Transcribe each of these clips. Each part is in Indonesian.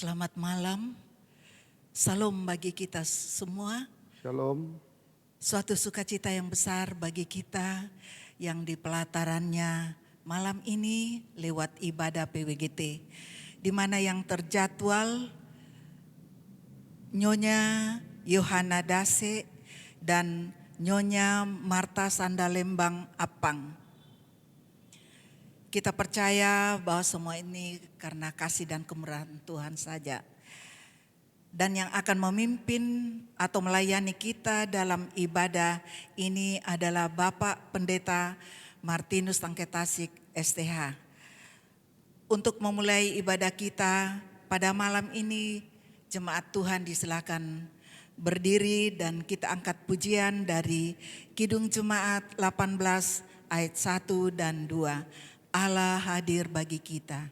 Selamat malam, salam bagi kita semua. Shalom. Suatu sukacita yang besar bagi kita yang di pelatarannya malam ini lewat ibadah PWGT, di mana yang terjadwal Nyonya Yohana Dase dan Nyonya Marta Sandalembang Apang. Kita percaya bahwa semua ini karena kasih dan kemurahan Tuhan saja. Dan yang akan memimpin atau melayani kita dalam ibadah ini adalah Bapak Pendeta Martinus Tangketasik STH. Untuk memulai ibadah kita pada malam ini, jemaat Tuhan disilakan berdiri dan kita angkat pujian dari Kidung Jemaat 18 ayat 1 dan 2. Allah hadir bagi kita.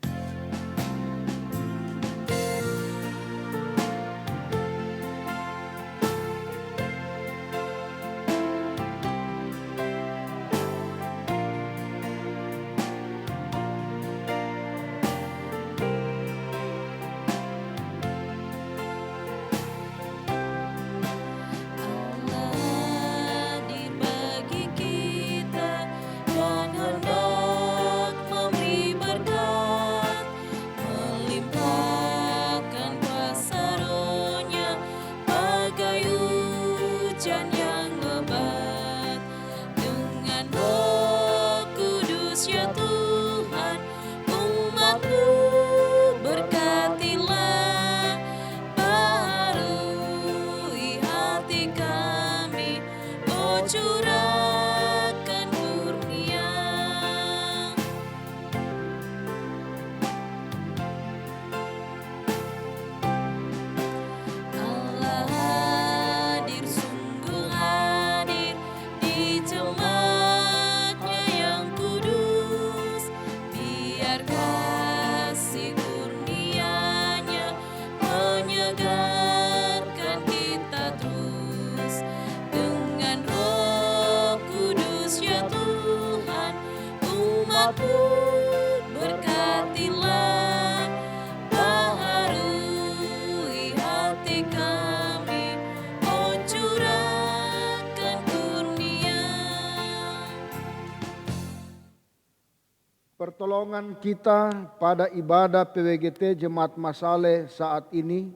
Pertolongan kita pada ibadah PWGT Jemaat Masale saat ini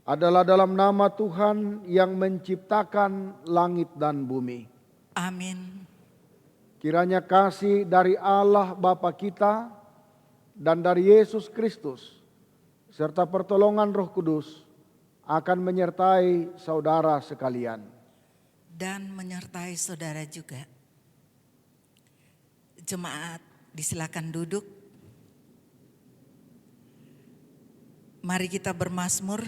adalah dalam nama Tuhan yang menciptakan langit dan bumi. Amin. Kiranya kasih dari Allah Bapa kita dan dari Yesus Kristus serta pertolongan Roh Kudus akan menyertai saudara sekalian. Dan menyertai saudara juga. Jemaat, disilakan duduk. Mari kita bermazmur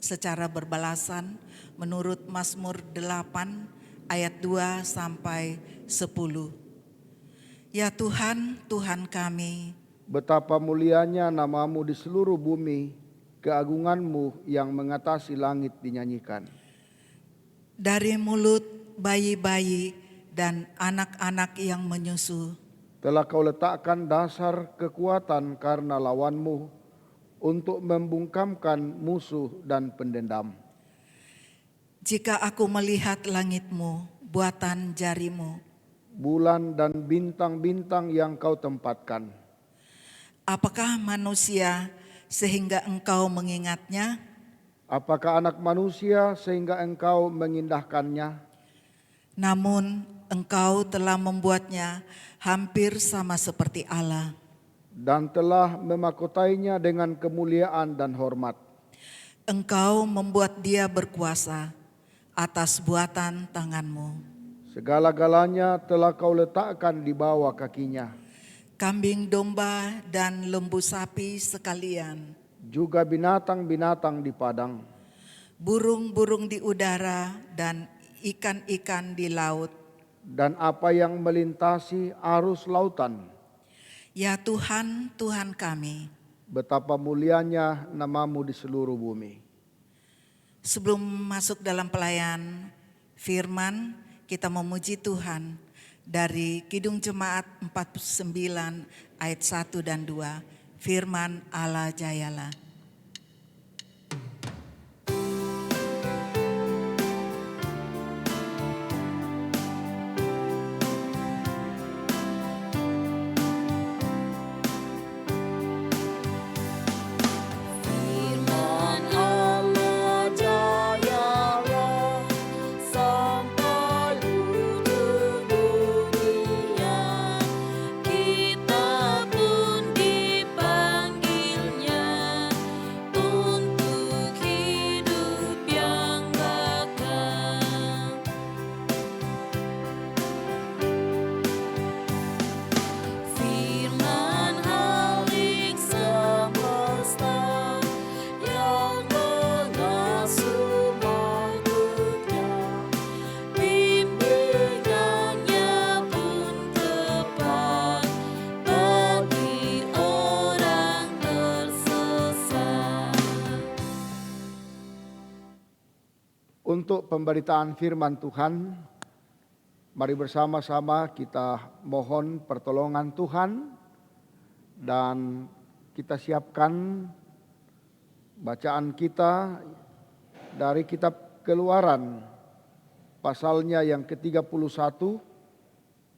secara berbalasan menurut Mazmur 8 ayat 2 sampai 10. Ya Tuhan, Tuhan kami, Betapa mulianya namamu di seluruh bumi, keagunganmu yang mengatasi langit dinyanyikan. dari mulut bayi-bayi dan anak-anak yang menyusu, Telah kau letakkan dasar kekuatan karena lawanmu untuk membungkamkan musuh dan pendendam. jika aku melihat langitmu, buatan jarimu, Bulan dan bintang-bintang yang kau tempatkan. apakah manusia sehingga engkau mengingatnya? Apakah anak manusia sehingga engkau mengindahkannya? Namun engkau telah membuatnya hampir sama seperti Allah. Dan telah memakotainya dengan kemuliaan dan hormat. Engkau membuat dia berkuasa atas buatan tanganmu. Segala-galanya telah kau letakkan di bawah kakinya. Kambing domba dan lembu sapi sekalian, Juga binatang-binatang di padang. burung-burung di udara dan ikan-ikan di laut. Dan apa yang melintasi arus lautan. Ya Tuhan, Tuhan kami, Betapa mulianya namamu di seluruh bumi. sebelum masuk dalam pelayan firman, kita memuji Tuhan dari Kidung Jemaat 49 ayat 1 dan 2. Firman Allah Jayalah. untuk pemberitaan firman Tuhan. Mari bersama-sama kita mohon pertolongan Tuhan dan kita siapkan bacaan kita dari kitab Keluaran pasalnya yang ke-31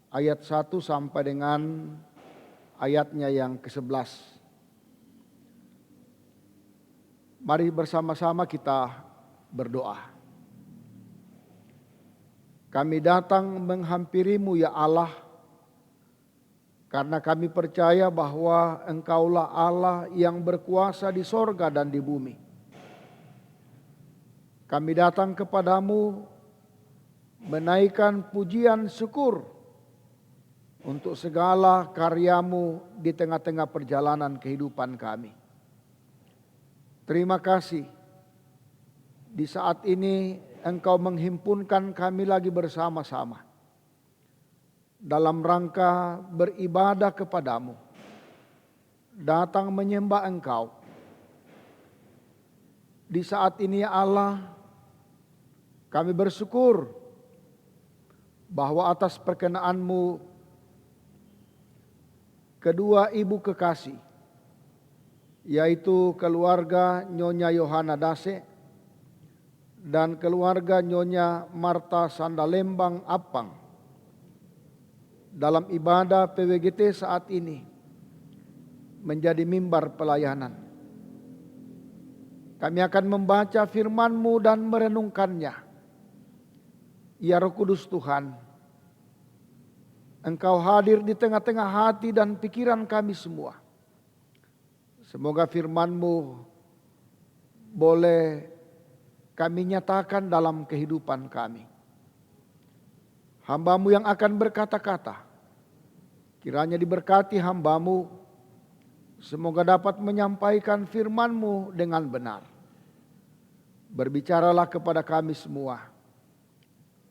ayat 1 sampai dengan ayatnya yang ke-11. Mari bersama-sama kita berdoa. Kami datang menghampirimu ya Allah, karena kami percaya bahwa Engkaulah Allah yang berkuasa di sorga dan di bumi. Kami datang kepadamu menaikkan pujian syukur untuk segala karyamu di tengah-tengah perjalanan kehidupan kami. Terima kasih di saat ini Engkau menghimpunkan kami lagi bersama-sama dalam rangka beribadah kepadamu, datang menyembah Engkau. Di saat ini ya Allah, kami bersyukur bahwa atas perkenaanmu kedua ibu kekasih, yaitu keluarga Nyonya Yohana Dase dan keluarga Nyonya Marta Sandalembang Apang, dalam ibadah PWGT saat ini menjadi mimbar pelayanan. Kami akan membaca firman-Mu dan merenungkannya. Ya Roh Kudus Tuhan, Engkau hadir di tengah-tengah hati dan pikiran kami semua. Semoga firman-Mu boleh kami nyatakan dalam kehidupan kami. Hamba-Mu yang akan berkata-kata, kiranya diberkati hamba-Mu, semoga dapat menyampaikan firman-Mu dengan benar. Berbicaralah kepada kami semua,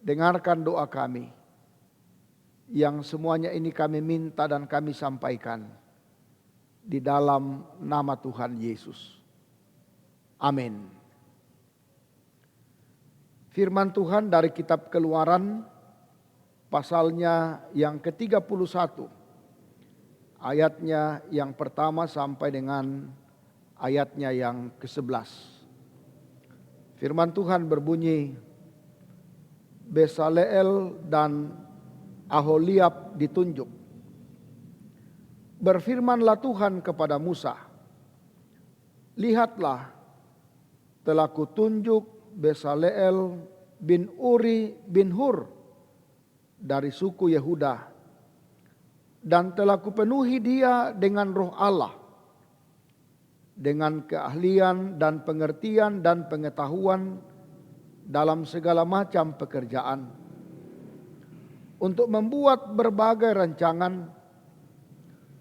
dengarkan doa kami, yang semuanya ini kami minta dan kami sampaikan di dalam nama Tuhan Yesus. Amin. Firman Tuhan dari kitab Keluaran pasalnya yang ke-31 ayatnya yang pertama sampai dengan ayatnya yang ke-11. Firman Tuhan berbunyi, Besaleel dan Aholiab ditunjuk. Berfirmanlah Tuhan kepada Musa, lihatlah, telah kutunjuk Besaleel bin Uri bin Hur dari suku Yehuda, dan telah kupenuhi dia dengan roh Allah, dengan keahlian dan pengertian dan pengetahuan dalam segala macam pekerjaan, untuk membuat berbagai rancangan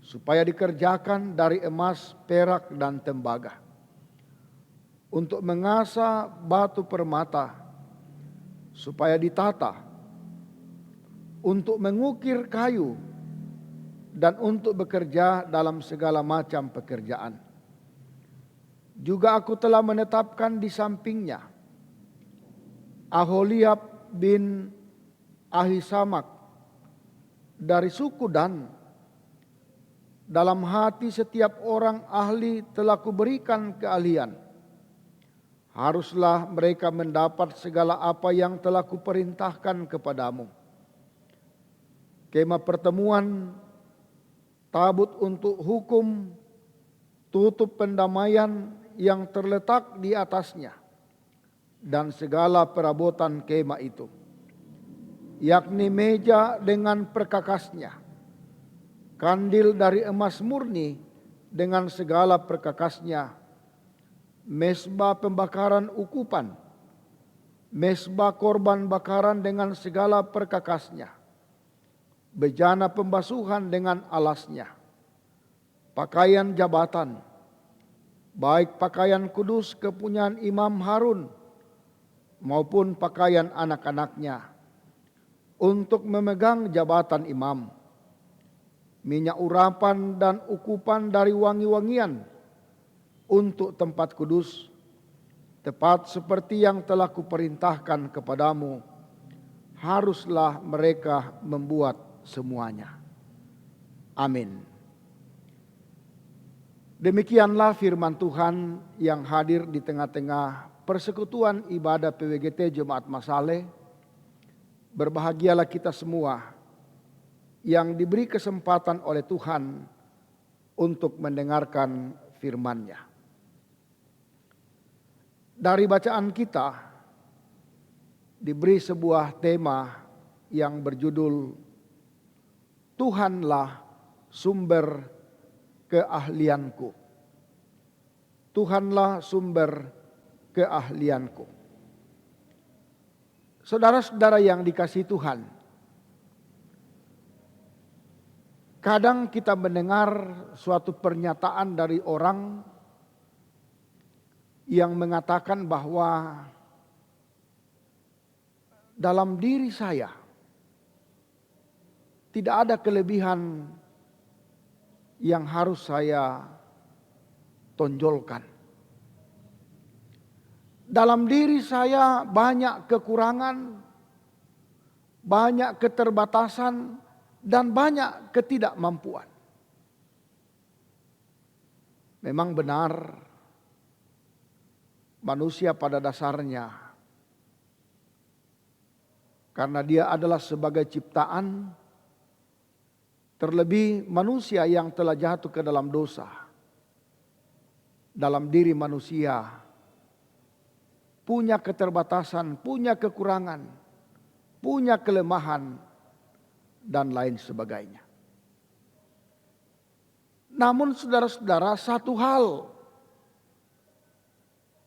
supaya dikerjakan dari emas, perak, dan tembaga, untuk mengasah batu permata supaya ditata, untuk mengukir kayu, dan untuk bekerja dalam segala macam pekerjaan. Juga aku telah menetapkan di sampingnya Aholiab bin Ahisamak dari suku Dan. Dalam hati setiap orang ahli telah kuberikan keahlian. Haruslah mereka mendapat segala apa yang telah kuperintahkan kepadamu. Kemah pertemuan, tabut untuk hukum, tutup pendamaian yang terletak di atasnya, dan segala perabotan kemah itu, yakni meja dengan perkakasnya, kandil dari emas murni dengan segala perkakasnya, mesbah pembakaran ukupan, mesbah korban bakaran dengan segala perkakasnya, bejana pembasuhan dengan alasnya, pakaian jabatan, baik pakaian kudus kepunyaan Imam Harun maupun pakaian anak-anaknya, untuk memegang jabatan imam, minyak urapan dan ukupan dari wangi-wangian untuk tempat kudus, tepat seperti yang telah kuperintahkan kepadamu, haruslah mereka membuat semuanya. Amin. Demikianlah firman Tuhan yang hadir di tengah-tengah persekutuan ibadah PWGT Jemaat Masale. Berbahagialah kita semua yang diberi kesempatan oleh Tuhan untuk mendengarkan firman-Nya. Dari bacaan kita diberi sebuah tema yang berjudul Tuhanlah sumber keahlianku. Tuhanlah sumber keahlianku. Saudara-saudara yang dikasihi Tuhan, kadang kita mendengar suatu pernyataan dari orang yang mengatakan bahwa dalam diri saya tidak ada kelebihan yang harus saya tonjolkan. Dalam diri saya banyak kekurangan, banyak keterbatasan, dan banyak ketidakmampuan. Memang benar, manusia pada dasarnya, karena dia adalah sebagai ciptaan, terlebih manusia yang telah jatuh ke dalam dosa. Dalam diri manusia punya keterbatasan, punya kekurangan, punya kelemahan, dan lain sebagainya. Namun saudara-saudara, satu hal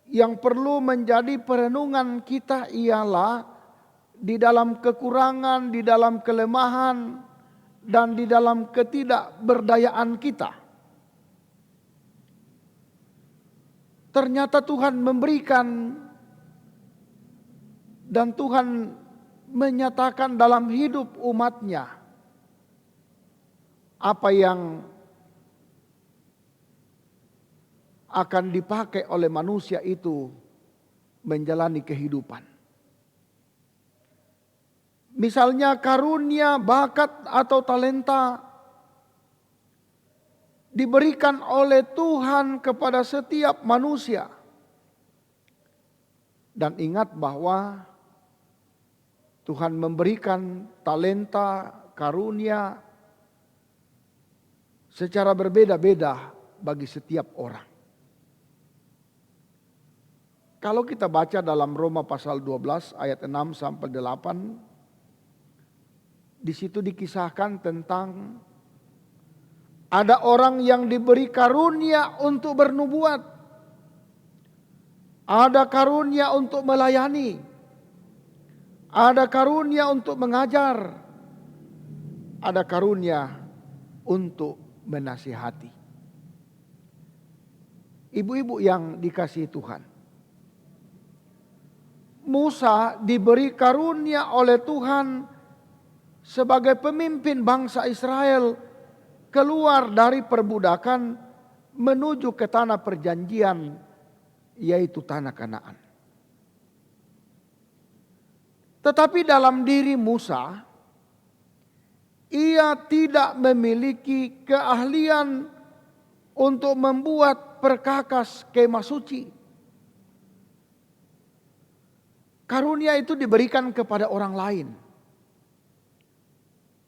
yang perlu menjadi perenungan kita ialah di dalam kekurangan, di dalam kelemahan, dan di dalam ketidakberdayaan kita, ternyata Tuhan memberikan dan Tuhan menyatakan dalam hidup umatnya apa yang akan dipakai oleh manusia itu menjalani kehidupan. Misalnya karunia, bakat atau talenta diberikan oleh Tuhan kepada setiap manusia. Dan ingat bahwa Tuhan memberikan talenta, karunia secara berbeda-beda bagi setiap orang. Kalau kita baca dalam Roma pasal 12 ayat 6 sampai 8, di situ dikisahkan tentang ada orang yang diberi karunia untuk bernubuat, ada karunia untuk melayani, ada karunia untuk mengajar, ada karunia untuk menasihati. Ibu-ibu yang dikasihi Tuhan, Musa diberi karunia oleh Tuhan sebagai pemimpin bangsa Israel keluar dari perbudakan menuju ke tanah perjanjian, yaitu tanah Kanaan. Tetapi dalam diri Musa, ia tidak memiliki keahlian untuk membuat perkakas kemah suci. Karunia itu diberikan kepada orang lain.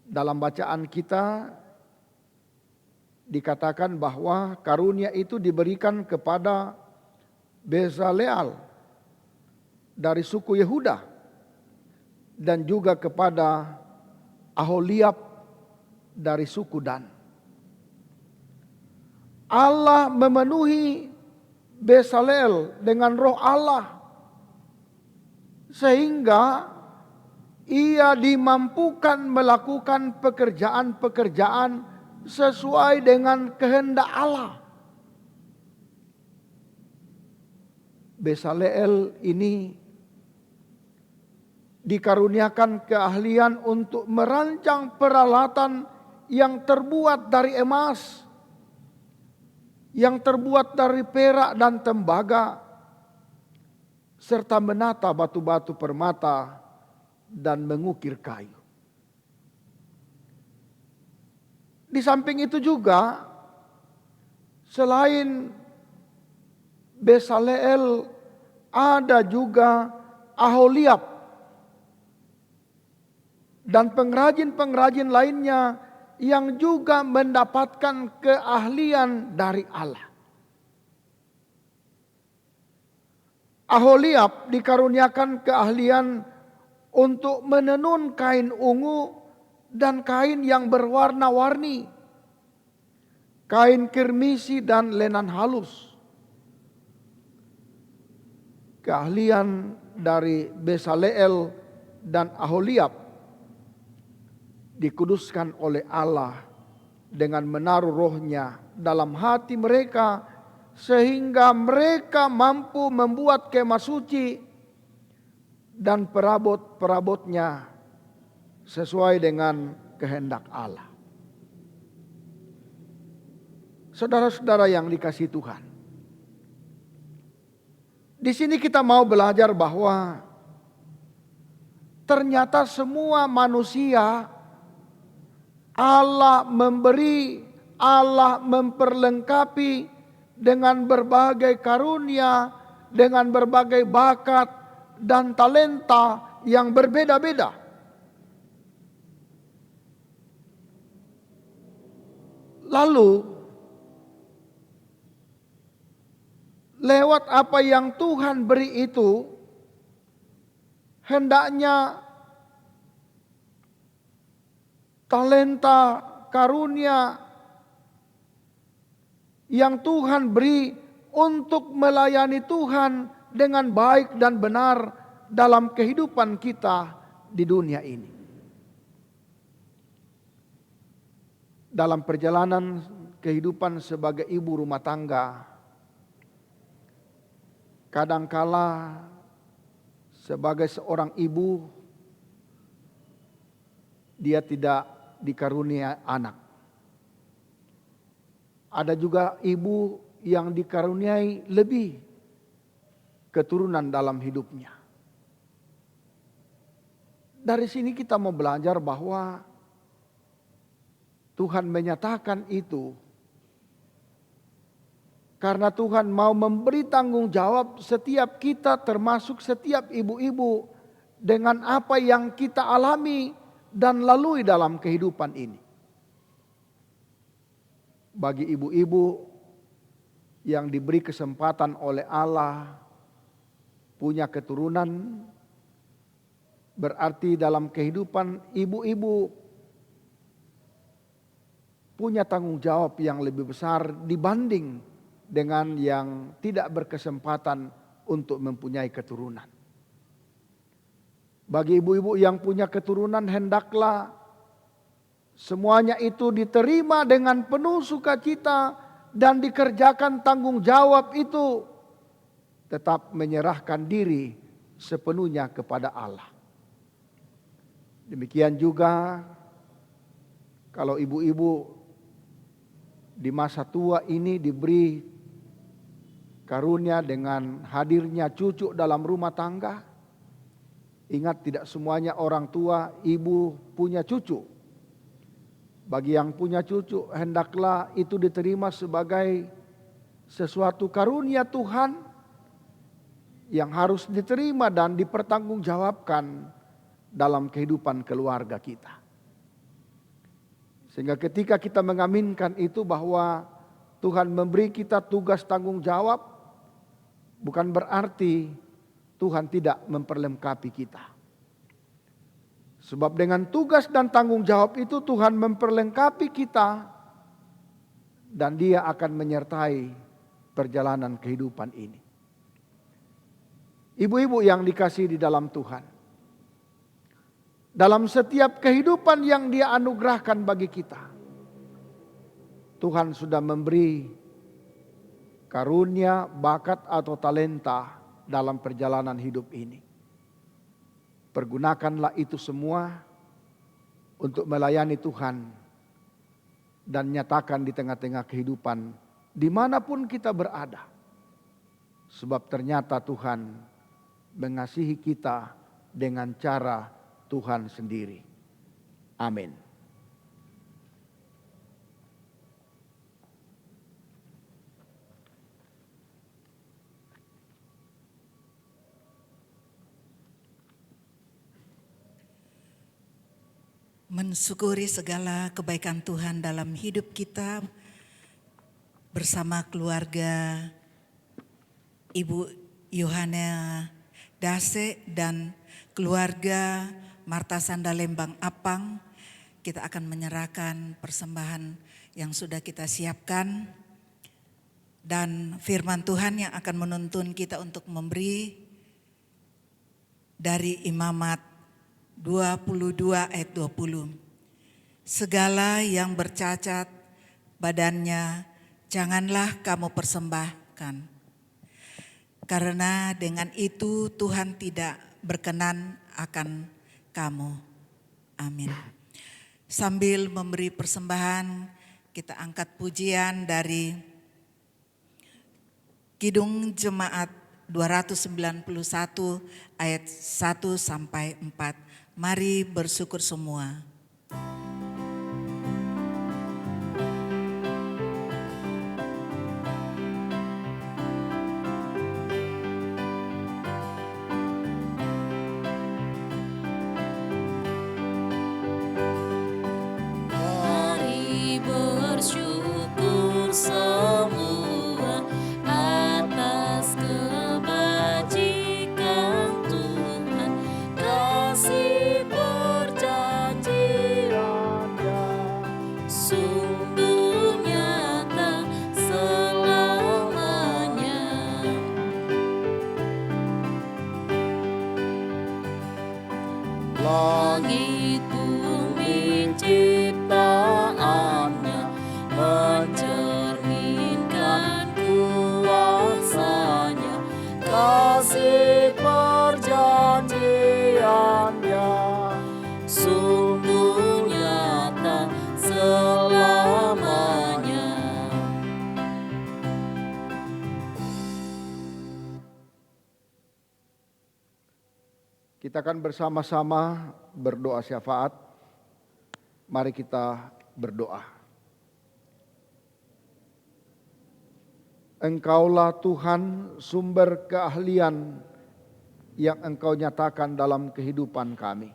Dalam bacaan kita dikatakan bahwa karunia itu diberikan kepada Bezaleel dari suku Yehuda dan juga kepada Aholiab dari suku Dan. Allah memenuhi Bezaleel dengan roh Allah sehingga ia dimampukan melakukan pekerjaan-pekerjaan sesuai dengan kehendak Allah. Bezaleel ini dikaruniakan keahlian untuk merancang peralatan yang terbuat dari emas, yang terbuat dari perak dan tembaga, serta menata batu-batu permata dan mengukir kayu. Di samping itu juga, selain Bezaleel, ada juga Aholiab dan pengrajin-pengrajin lainnya yang juga mendapatkan keahlian dari Allah. Aholiab dikaruniakan keahlian untuk menenun kain ungu dan kain yang berwarna-warni, kain kirmisi dan lenan halus. Keahlian dari Bezaleel dan Aholiab dikuduskan oleh Allah dengan menaruh rohnya dalam hati mereka, sehingga mereka mampu membuat kemah suci dan perabot-perabotnya sesuai dengan kehendak Allah. Saudara-saudara yang dikasihi Tuhan, di sini kita mau belajar bahwa ternyata semua manusia Allah memberi, Allah memperlengkapi dengan berbagai karunia, dengan berbagai bakat dan talenta yang berbeda-beda. Lalu lewat apa yang Tuhan beri itu, hendaknya talenta, karunia yang Tuhan beri untuk melayani Tuhan dengan baik dan benar dalam kehidupan kita di dunia ini. Dalam perjalanan kehidupan sebagai ibu rumah tangga, kadangkala sebagai seorang ibu, dia tidak dikarunia anak. Ada juga ibu yang dikaruniai lebih keturunan dalam hidupnya. Dari sini kita mau belajar bahwa Tuhan menyatakan itu karena Tuhan mau memberi tanggung jawab setiap kita, termasuk setiap ibu-ibu, dengan apa yang kita alami dan lalui dalam kehidupan ini. Bagi ibu-ibu yang diberi kesempatan oleh Allah punya keturunan, berarti dalam kehidupan ibu-ibu punya tanggung jawab yang lebih besar dibanding dengan yang tidak berkesempatan untuk mempunyai keturunan. Bagi ibu-ibu yang punya keturunan, hendaklah semuanya itu diterima dengan penuh sukacita dan dikerjakan tanggung jawab itu, tetap menyerahkan diri sepenuhnya kepada Allah. Demikian juga kalau ibu-ibu di masa tua ini diberi karunia dengan hadirnya cucu dalam rumah tangga. Ingat, tidak semuanya orang tua ibu punya cucu. Bagi yang punya cucu, hendaklah itu diterima sebagai sesuatu karunia Tuhan yang harus diterima dan dipertanggungjawabkan dalam kehidupan keluarga kita. Sehingga ketika kita mengaminkan itu bahwa Tuhan memberi kita tugas tanggung jawab, bukan berarti Tuhan tidak memperlengkapi kita. Sebab dengan tugas dan tanggung jawab itu Tuhan memperlengkapi kita dan Dia akan menyertai perjalanan kehidupan ini. Ibu-ibu yang dikasihi di dalam Tuhan, dalam setiap kehidupan yang Dia anugerahkan bagi kita, Tuhan sudah memberi karunia, bakat atau talenta dalam perjalanan hidup ini. Pergunakanlah itu semua untuk melayani Tuhan dan nyatakan di tengah-tengah kehidupan dimanapun kita berada. Sebab ternyata Tuhan mengasihi kita dengan cara Tuhan sendiri. Amin. Mensyukuri segala kebaikan Tuhan dalam hidup kita bersama keluarga Ibu Yohana Dase dan keluarga Marta Sandalembang Apang. Kita akan menyerahkan persembahan yang sudah kita siapkan dan firman Tuhan yang akan menuntun kita untuk memberi dari Imamat 22 ayat 20. Segala yang bercacat badannya janganlah kamu persembahkan. Karena dengan itu Tuhan tidak berkenan akan kamu. Amin. Sambil memberi persembahan, kita angkat pujian dari Kidung Jemaat 291 ayat 1 sampai 4. Mari bersyukur semua. Mari bersyukur semua atas kebajikan Tuhan, kasih perjanjian-Nya sungguh nyata selamanya. Langit bumi ciptaannya mencerminkan kuasa-Nya, kasih perjanjian-Nya sungguh nyata selamanya. Kita akan bersama-sama berdoa syafaat. Mari kita berdoa. Engkaulah Tuhan sumber keahlian yang Engkau nyatakan dalam kehidupan kami.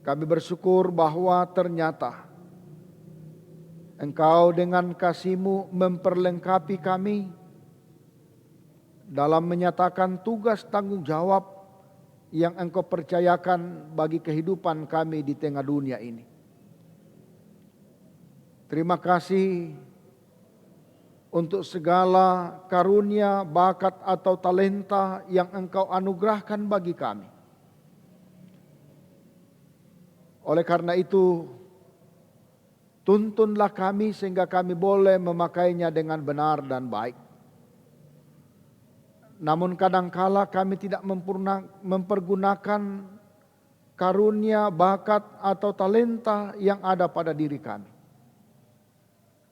Kami bersyukur bahwa ternyata Engkau dengan kasih-Mu memperlengkapi kami dalam menyatakan tugas tanggung jawab yang Engkau percayakan bagi kehidupan kami di tengah dunia ini. Terima kasih untuk segala karunia, bakat atau talenta yang Engkau anugerahkan bagi kami. Oleh karena itu, tuntunlah kami sehingga kami boleh memakainya dengan benar dan baik. Namun kadangkala kami tidak mempergunakan karunia, bakat atau talenta yang ada pada diri kami.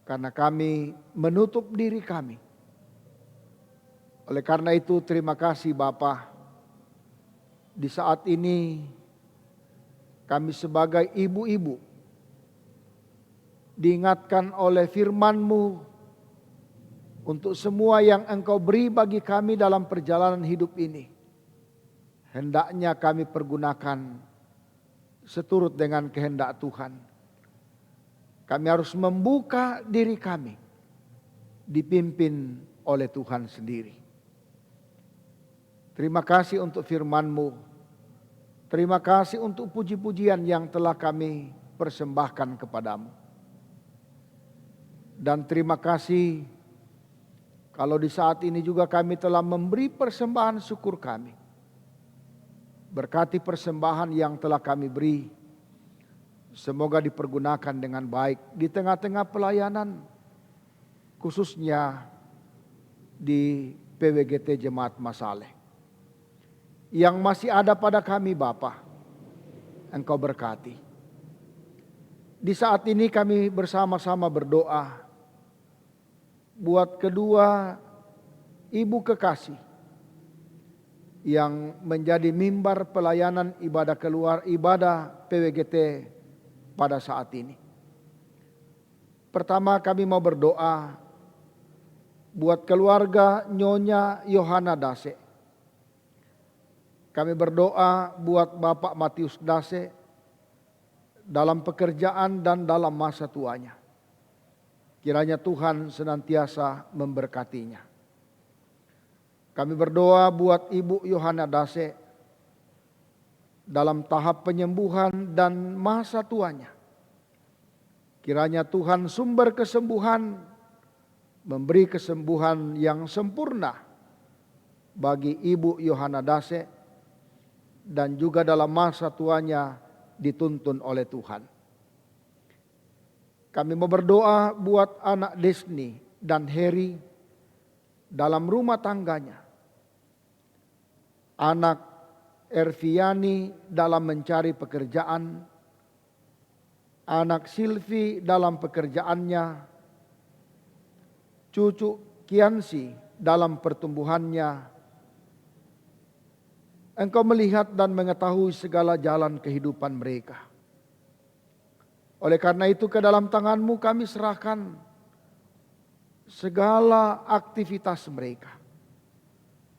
Karena kami menutup diri kami. Oleh karena itu terima kasih Bapa. Di saat ini kami sebagai ibu-ibu diingatkan oleh firman-Mu untuk semua yang Engkau beri bagi kami dalam perjalanan hidup ini. Hendaknya kami pergunakan seturut dengan kehendak Tuhan. Kami harus membuka diri kami, dipimpin oleh Tuhan sendiri. Terima kasih untuk firman-Mu. Terima kasih untuk puji-pujian yang telah kami persembahkan kepadamu. Dan terima kasih kalau di saat ini juga kami telah memberi persembahan syukur kami. Berkati persembahan yang telah kami beri. Semoga dipergunakan dengan baik di tengah-tengah pelayanan. Khususnya di PWGT Jemaat Masaleh. Yang masih ada pada kami Bapa, Engkau berkati. Di saat ini kami bersama-sama berdoa buat kedua ibu kekasih yang menjadi mimbar pelayanan ibadah PWGT pada saat ini. Pertama, kami mau berdoa buat keluarga Nyonya Yohana Dase. Kami berdoa buat Bapak Matius Dase dalam pekerjaan dan dalam masa tuanya. Kiranya Tuhan senantiasa memberkatinya. Kami berdoa buat Ibu Yohana Dase dalam tahap penyembuhan dan masa tuanya. Kiranya Tuhan sumber kesembuhan memberi kesembuhan yang sempurna bagi Ibu Yohana Dase dan juga dalam masa tuanya dituntun oleh Tuhan. Kami mau berdoa buat anak Desni dan Heri dalam rumah tangganya. Anak Erviani dalam mencari pekerjaan. Anak Silvi dalam pekerjaannya. Cucu Kiansi dalam pertumbuhannya. Engkau melihat dan mengetahui segala jalan kehidupan mereka. Oleh karena itu ke dalam tangan-Mu kami serahkan segala aktivitas mereka.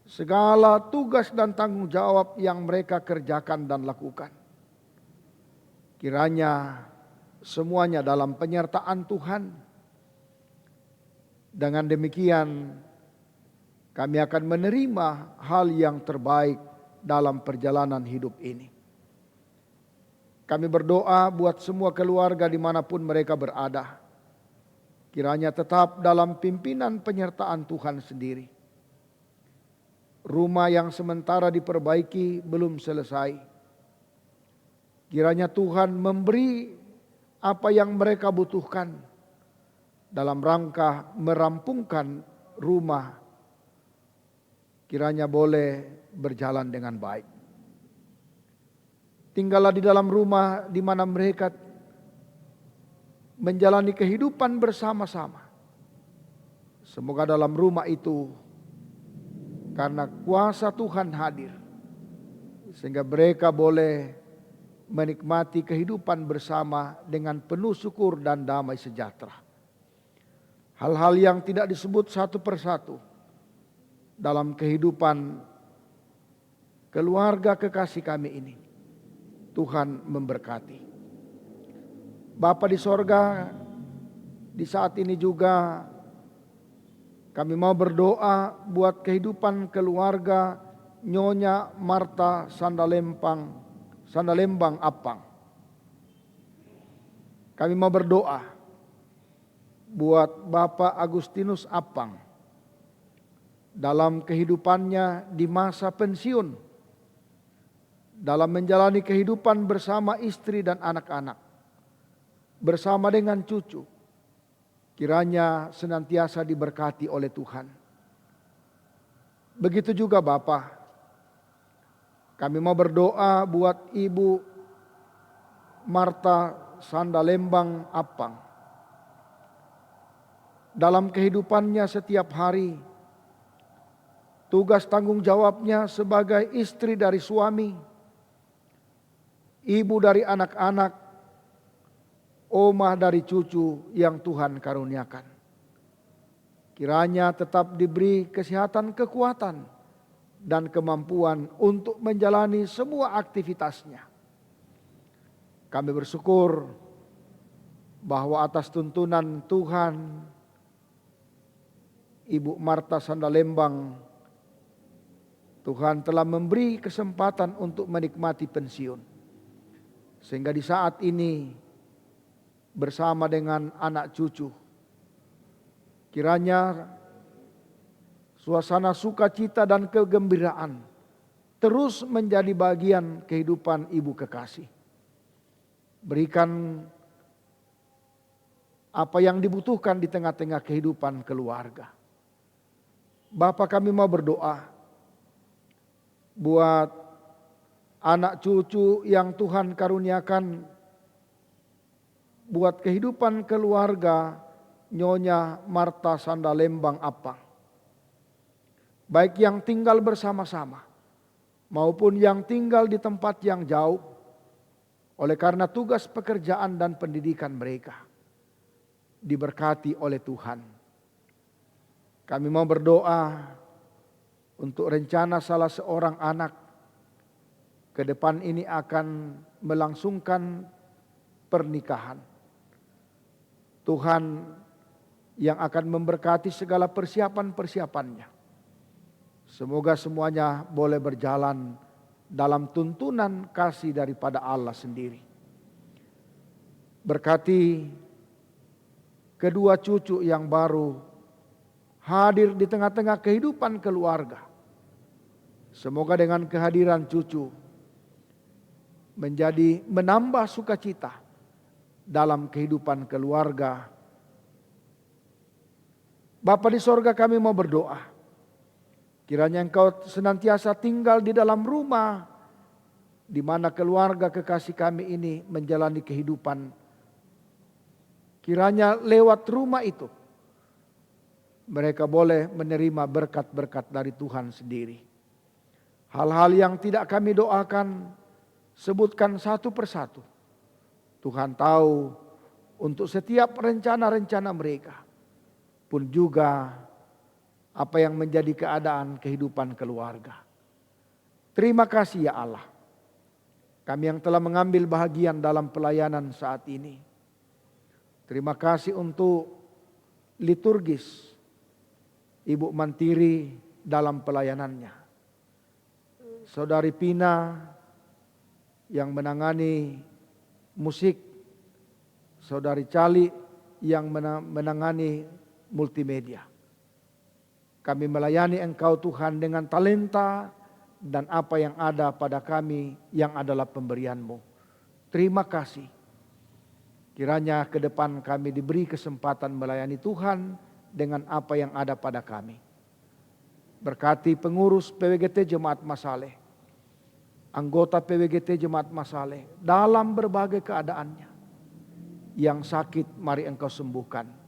Segala tugas dan tanggung jawab yang mereka kerjakan dan lakukan. Kiranya semuanya dalam penyertaan Tuhan. Dengan demikian kami akan menerima hal yang terbaik dalam perjalanan hidup ini. Kami berdoa buat semua keluarga dimanapun mereka berada. Kiranya tetap dalam pimpinan penyertaan Tuhan sendiri. Rumah yang sementara diperbaiki belum selesai. Kiranya Tuhan memberi apa yang mereka butuhkan dalam rangka merampungkan rumah. Kiranya boleh berjalan dengan baik. Tinggallah di dalam rumah di mana mereka menjalani kehidupan bersama-sama. Semoga dalam rumah itu karena kuasa Tuhan hadir, sehingga mereka boleh menikmati kehidupan bersama dengan penuh syukur dan damai sejahtera. Hal-hal yang tidak disebut satu persatu dalam kehidupan keluarga kekasih kami ini, Tuhan memberkati. Bapa di sorga, di saat ini juga kami mau berdoa buat kehidupan keluarga Nyonya Marta Sandalembang Apang. Kami mau berdoa buat Bapak Agustinus Apang dalam kehidupannya di masa pensiun, dalam menjalani kehidupan bersama istri dan anak-anak, bersama dengan cucu. Kiranya senantiasa diberkati oleh Tuhan. Begitu juga Bapa, kami mau berdoa buat Ibu Marta Sandalembang Apang. Dalam kehidupannya setiap hari, tugas tanggung jawabnya sebagai istri dari suami, ibu dari anak-anak, omah dari cucu yang Tuhan karuniakan. Kiranya tetap diberi kesehatan, kekuatan, dan kemampuan untuk menjalani semua aktivitasnya. Kami bersyukur bahwa atas tuntunan Tuhan, Ibu Marta Sandalembang, Tuhan telah memberi kesempatan untuk menikmati pensiun. Sehingga di saat ini bersama dengan anak cucu, kiranya suasana sukacita dan kegembiraan terus menjadi bagian kehidupan ibu kekasih. Berikan apa yang dibutuhkan di tengah-tengah kehidupan keluarga. Bapa, kami mau berdoa buat anak cucu yang Tuhan karuniakan, buat kehidupan keluarga Nyonya Marta Sandalembang Apang. Baik yang tinggal bersama-sama maupun yang tinggal di tempat yang jauh oleh karena tugas pekerjaan dan pendidikan mereka, diberkati oleh Tuhan. Kami mau berdoa untuk rencana salah seorang anak ke depan ini akan melangsungkan pernikahan. Tuhan yang akan memberkati segala persiapan-persiapannya. Semoga semuanya boleh berjalan dalam tuntunan kasih daripada Allah sendiri. Berkati kedua cucu yang baru hadir di tengah-tengah kehidupan keluarga. Semoga dengan kehadiran cucu menjadi menambah sukacita dalam kehidupan keluarga. Bapa di sorga, kami mau berdoa. Kiranya Engkau senantiasa tinggal di dalam rumah di mana keluarga kekasih kami ini menjalani kehidupan. Kiranya lewat rumah itu mereka boleh menerima berkat-berkat dari Tuhan sendiri. Hal-hal yang tidak kami doakan, sebutkan satu persatu. Tuhan tahu untuk setiap rencana-rencana mereka, pun juga apa yang menjadi keadaan kehidupan keluarga. Terima kasih ya Allah, kami yang telah mengambil bahagian dalam pelayanan saat ini. Terima kasih untuk liturgis Ibu Mantiri dalam pelayanannya. Saudari Pina yang menangani musik, Saudari Cali yang menangani multimedia. Kami melayani Engkau Tuhan dengan talenta dan apa yang ada pada kami yang adalah pemberian-Mu. Terima kasih. Kiranya ke depan kami diberi kesempatan melayani Tuhan dengan apa yang ada pada kami. Berkati pengurus PWGT Jemaat Masaleh, anggota PWGT Jemaat Masaleh dalam berbagai keadaannya. Yang sakit mari Engkau sembuhkan.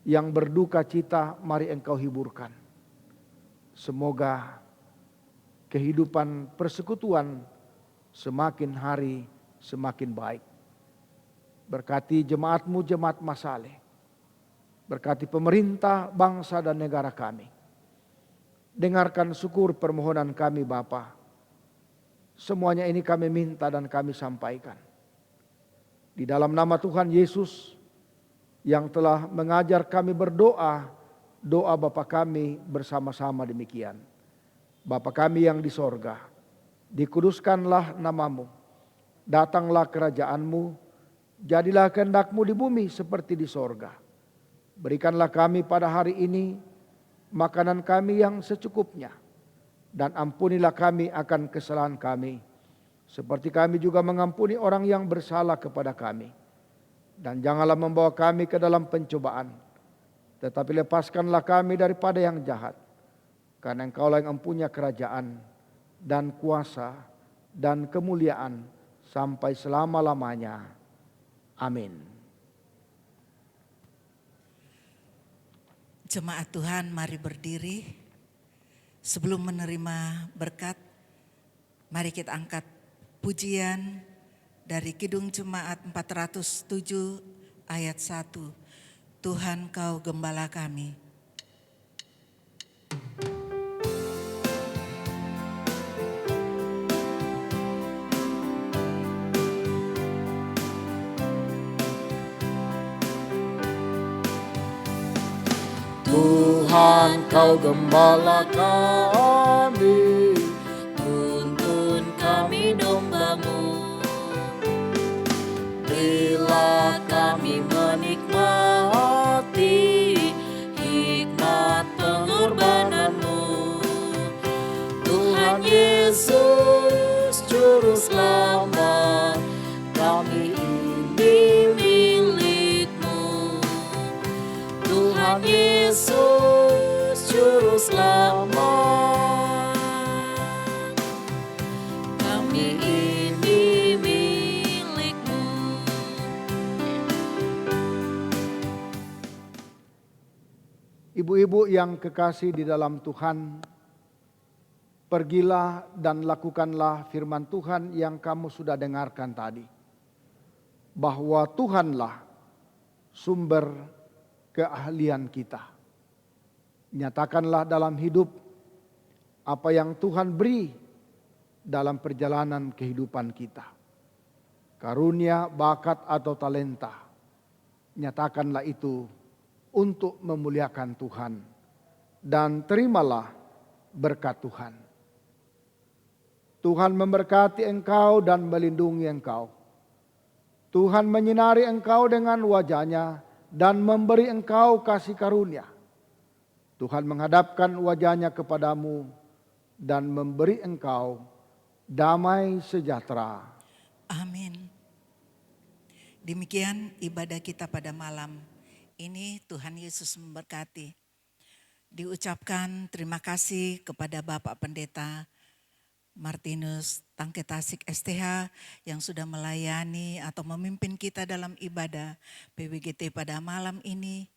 Yang berduka cita mari Engkau hiburkan. Semoga kehidupan persekutuan semakin hari semakin baik. Berkati jemaat-Mu, Jemaat Masaleh. Berkati pemerintah, bangsa dan negara kami. Dengarkan syukur permohonan kami Bapa. Semuanya ini kami minta dan kami sampaikan. Di dalam nama Tuhan Yesus yang telah mengajar kami berdoa, doa Bapa kami bersama-sama demikian. Bapa kami yang di sorga, dikuduskanlah nama-Mu, datanglah kerajaan-Mu, jadilah kehendak-Mu di bumi seperti di sorga. Berikanlah kami pada hari ini makanan kami yang secukupnya, dan ampunilah kami akan kesalahan kami, seperti kami juga mengampuni orang yang bersalah kepada kami. Dan janganlah membawa kami ke dalam pencobaan, tetapi lepaskanlah kami daripada yang jahat. Karena Engkaulah yang mempunyai kerajaan dan kuasa dan kemuliaan sampai selama-lamanya. Amin. Jemaat Tuhan, mari berdiri. Sebelum menerima berkat, mari kita angkat pujian dari Kidung Jemaat 407 ayat 1. Tuhan Kau Gembala kami. Tuhan Kau Gembala kami, tuntun kami domba-Mu. Berilah kami menikmati hikmat pengorbanan-Mu. Tuhan Yesus Juru Selamat, kami ini milik-Mu. Tuhan Yesus Juru Selamat, kami ini milik-Mu. Ibu-ibu yang kekasih di dalam Tuhan, pergilah dan lakukanlah firman Tuhan yang kamu sudah dengarkan tadi. Bahwa Tuhanlah sumber keahlian kita. Nyatakanlah dalam hidup apa yang Tuhan beri dalam perjalanan kehidupan kita. Karunia, bakat atau talenta. Nyatakanlah itu untuk memuliakan Tuhan. Dan terimalah berkat Tuhan. Tuhan memberkati engkau dan melindungi engkau. Tuhan menyinari engkau dengan wajah-Nya dan memberi engkau kasih karunia. Tuhan menghadapkan wajah-Nya kepadamu dan memberi engkau damai sejahtera. Amin. Demikian ibadah kita pada malam ini. Tuhan Yesus memberkati. Diucapkan terima kasih kepada Bapak Pendeta Martinus Tangketasik STH yang sudah melayani atau memimpin kita dalam ibadah PWGT pada malam ini.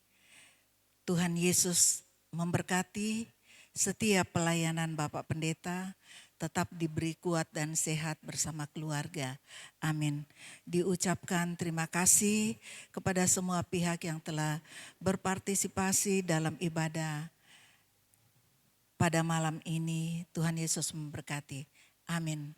Tuhan Yesus memberkati setiap pelayanan Bapak Pendeta, tetap diberi kuat dan sehat bersama keluarga. Amin. Diucapkan terima kasih kepada semua pihak yang telah berpartisipasi dalam ibadah pada malam ini. Tuhan Yesus memberkati. Amin.